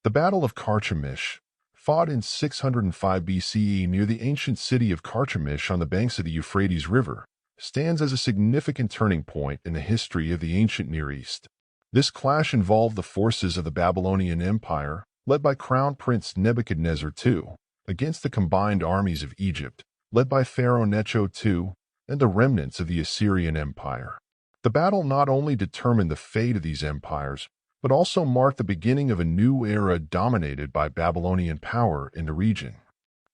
The Battle of Carchemish, fought in 605 BCE near the ancient city of Carchemish on the banks of the Euphrates River, stands as a significant turning point in the history of the ancient Near East. This clash involved the forces of the Babylonian Empire, led by Crown Prince Nebuchadnezzar II, against the combined armies of Egypt, led by Pharaoh Necho II, and the remnants of the Assyrian Empire. The battle not only determined the fate of these empires, but also marked the beginning of a new era dominated by Babylonian power in the region.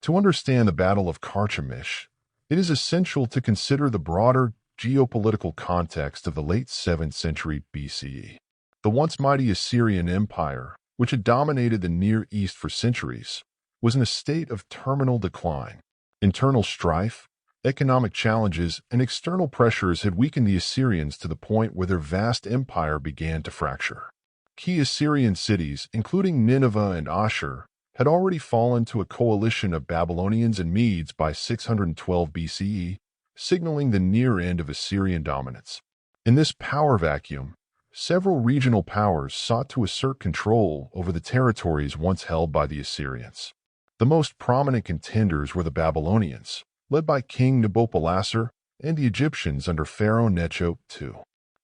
To understand the Battle of Carchemish, it is essential to consider the broader geopolitical context of the late 7th century BCE. The once mighty Assyrian Empire, which had dominated the Near East for centuries, was in a state of terminal decline. Internal strife, economic challenges, and external pressures had weakened the Assyrians to the point where their vast empire began to fracture. Key Assyrian cities, including Nineveh and Ashur, had already fallen to a coalition of Babylonians and Medes by 612 BCE, signaling the near end of Assyrian dominance. In this power vacuum, several regional powers sought to assert control over the territories once held by the Assyrians. The most prominent contenders were the Babylonians, led by King Nabopolassar, and the Egyptians under Pharaoh Necho II.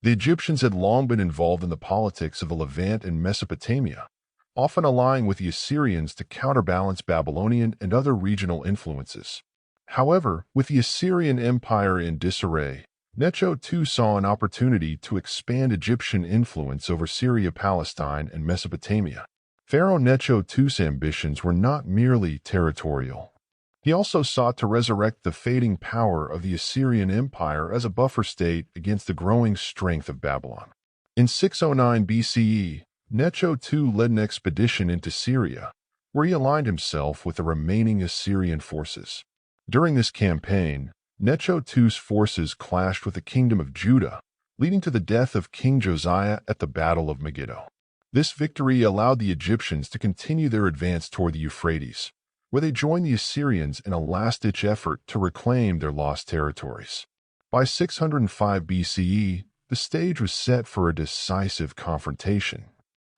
The Egyptians had long been involved in the politics of the Levant and Mesopotamia, often allying with the Assyrians to counterbalance Babylonian and other regional influences. However, with the Assyrian Empire in disarray, Necho II saw an opportunity to expand Egyptian influence over Syria, Palestine, and Mesopotamia. Pharaoh Necho II's ambitions were not merely territorial. He also sought to resurrect the fading power of the Assyrian Empire as a buffer state against the growing strength of Babylon. In 609 BCE, Necho II led an expedition into Syria, where he aligned himself with the remaining Assyrian forces. During this campaign, Necho II's forces clashed with the kingdom of Judah, leading to the death of King Josiah at the Battle of Megiddo. This victory allowed the Egyptians to continue their advance toward the Euphrates, where they joined the Assyrians in a last-ditch effort to reclaim their lost territories. By 605 BCE, the stage was set for a decisive confrontation.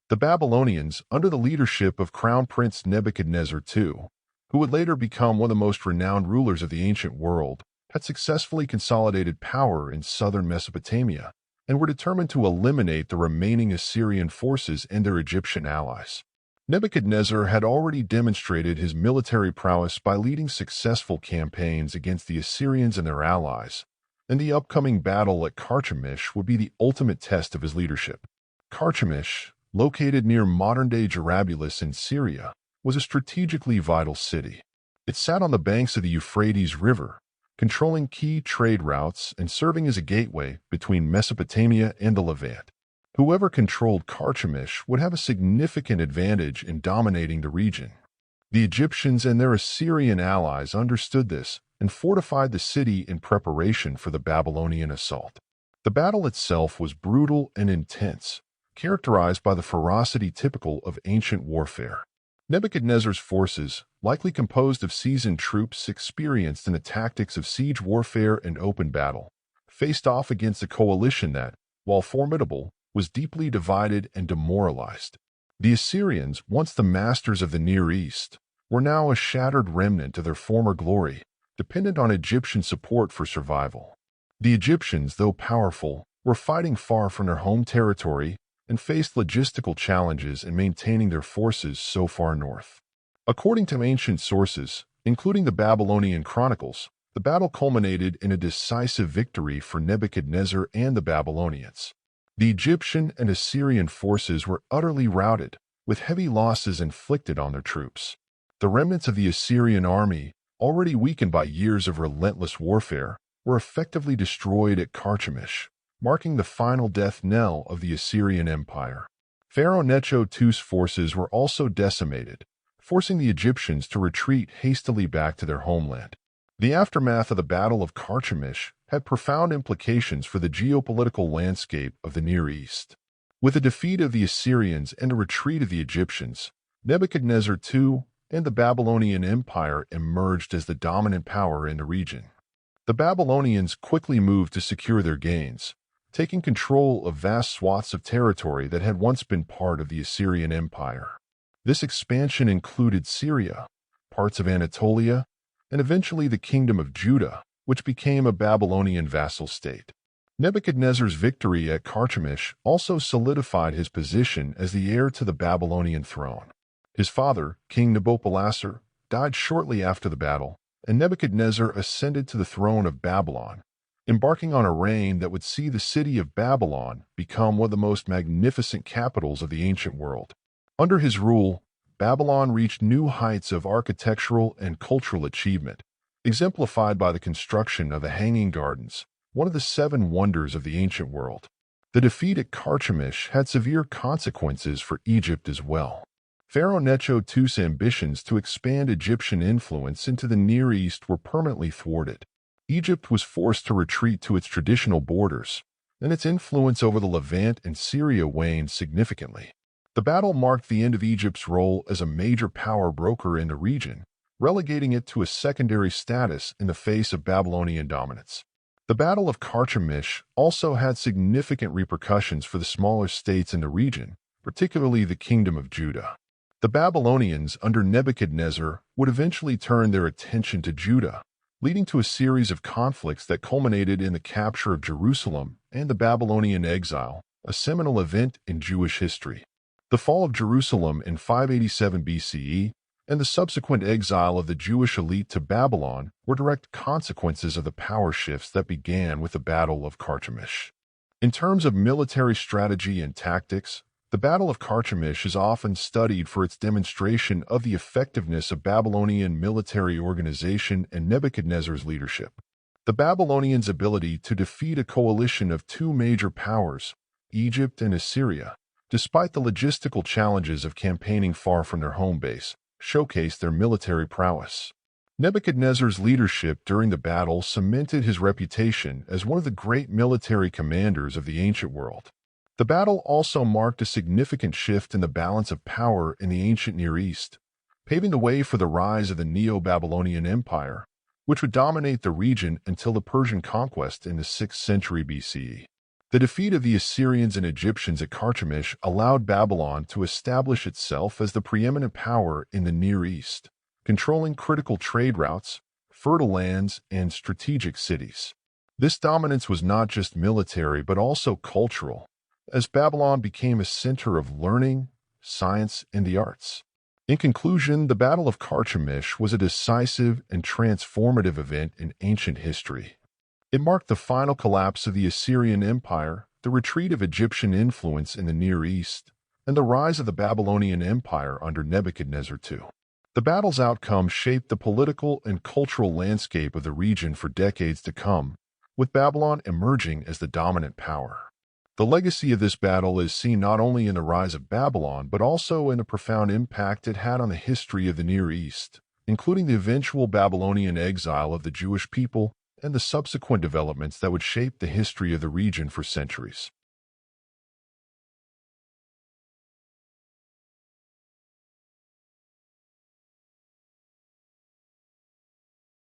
The Babylonians, under the leadership of Crown Prince Nebuchadnezzar II, who would later become one of the most renowned rulers of the ancient world, had successfully consolidated power in southern Mesopotamia and were determined to eliminate the remaining Assyrian forces and their Egyptian allies. Nebuchadnezzar had already demonstrated his military prowess by leading successful campaigns against the Assyrians and their allies, and the upcoming battle at Carchemish would be the ultimate test of his leadership. Carchemish, located near modern-day Jarablus in Syria, was a strategically vital city. It sat on the banks of the Euphrates River, controlling key trade routes and serving as a gateway between Mesopotamia and the Levant. Whoever controlled Carchemish would have a significant advantage in dominating the region. The Egyptians and their Assyrian allies understood this and fortified the city in preparation for the Babylonian assault. The battle itself was brutal and intense, characterized by the ferocity typical of ancient warfare. Nebuchadnezzar's forces, likely composed of seasoned troops experienced in the tactics of siege warfare and open battle, faced off against a coalition that, while formidable, was deeply divided and demoralized. The Assyrians, once the masters of the Near East, were now a shattered remnant of their former glory, dependent on Egyptian support for survival. The Egyptians, though powerful, were fighting far from their home territory and faced logistical challenges in maintaining their forces so far north. According to ancient sources, including the Babylonian Chronicles, the battle culminated in a decisive victory for Nebuchadnezzar and the Babylonians. The Egyptian and Assyrian forces were utterly routed, with heavy losses inflicted on their troops. The remnants of the Assyrian army, already weakened by years of relentless warfare, were effectively destroyed at Carchemish, marking the final death knell of the Assyrian Empire. Pharaoh Necho II's forces were also decimated, forcing the Egyptians to retreat hastily back to their homeland. The aftermath of the Battle of Carchemish had profound implications for the geopolitical landscape of the Near East. With the defeat of the Assyrians and the retreat of the Egyptians, Nebuchadnezzar II and the Babylonian Empire emerged as the dominant power in the region. The Babylonians quickly moved to secure their gains, taking control of vast swaths of territory that had once been part of the Assyrian Empire. This expansion included Syria, parts of Anatolia, and eventually the Kingdom of Judah, which became a Babylonian vassal state. Nebuchadnezzar's victory at Carchemish also solidified his position as the heir to the Babylonian throne. His father, King Nabopolassar, died shortly after the battle, and Nebuchadnezzar ascended to the throne of Babylon, embarking on a reign that would see the city of Babylon become one of the most magnificent capitals of the ancient world. Under his rule, Babylon reached new heights of architectural and cultural achievement, exemplified by the construction of the Hanging Gardens, one of the seven wonders of the ancient world. The defeat at Carchemish had severe consequences for Egypt as well. Pharaoh Necho II's ambitions to expand Egyptian influence into the Near East were permanently thwarted. Egypt was forced to retreat to its traditional borders, and its influence over the Levant and Syria waned significantly. The battle marked the end of Egypt's role as a major power broker in the region, relegating it to a secondary status in the face of Babylonian dominance. The Battle of Carchemish also had significant repercussions for the smaller states in the region, particularly the Kingdom of Judah. The Babylonians under Nebuchadnezzar would eventually turn their attention to Judah, leading to a series of conflicts that culminated in the capture of Jerusalem and the Babylonian exile, a seminal event in Jewish history. The fall of Jerusalem in 587 BCE and the subsequent exile of the Jewish elite to Babylon were direct consequences of the power shifts that began with the Battle of Carchemish. In terms of military strategy and tactics, the Battle of Carchemish is often studied for its demonstration of the effectiveness of Babylonian military organization and Nebuchadnezzar's leadership. The Babylonians' ability to defeat a coalition of two major powers, Egypt and Assyria, despite the logistical challenges of campaigning far from their home base, showcased their military prowess. Nebuchadnezzar's leadership during the battle cemented his reputation as one of the great military commanders of the ancient world. The battle also marked a significant shift in the balance of power in the ancient Near East, paving the way for the rise of the Neo-Babylonian Empire, which would dominate the region until the Persian conquest in the 6th century BCE. The defeat of the Assyrians and Egyptians at Carchemish allowed Babylon to establish itself as the preeminent power in the Near East, controlling critical trade routes, fertile lands, and strategic cities. This dominance was not just military but also cultural, as Babylon became a center of learning, science, and the arts. In conclusion, the Battle of Carchemish was a decisive and transformative event in ancient history. It marked the final collapse of the Assyrian Empire, the retreat of Egyptian influence in the Near East, and the rise of the Babylonian Empire under Nebuchadnezzar II. The battle's outcome shaped the political and cultural landscape of the region for decades to come, with Babylon emerging as the dominant power. The legacy of this battle is seen not only in the rise of Babylon but also in the profound impact it had on the history of the Near East, including the eventual Babylonian exile of the Jewish people and the subsequent developments that would shape the history of the region for centuries.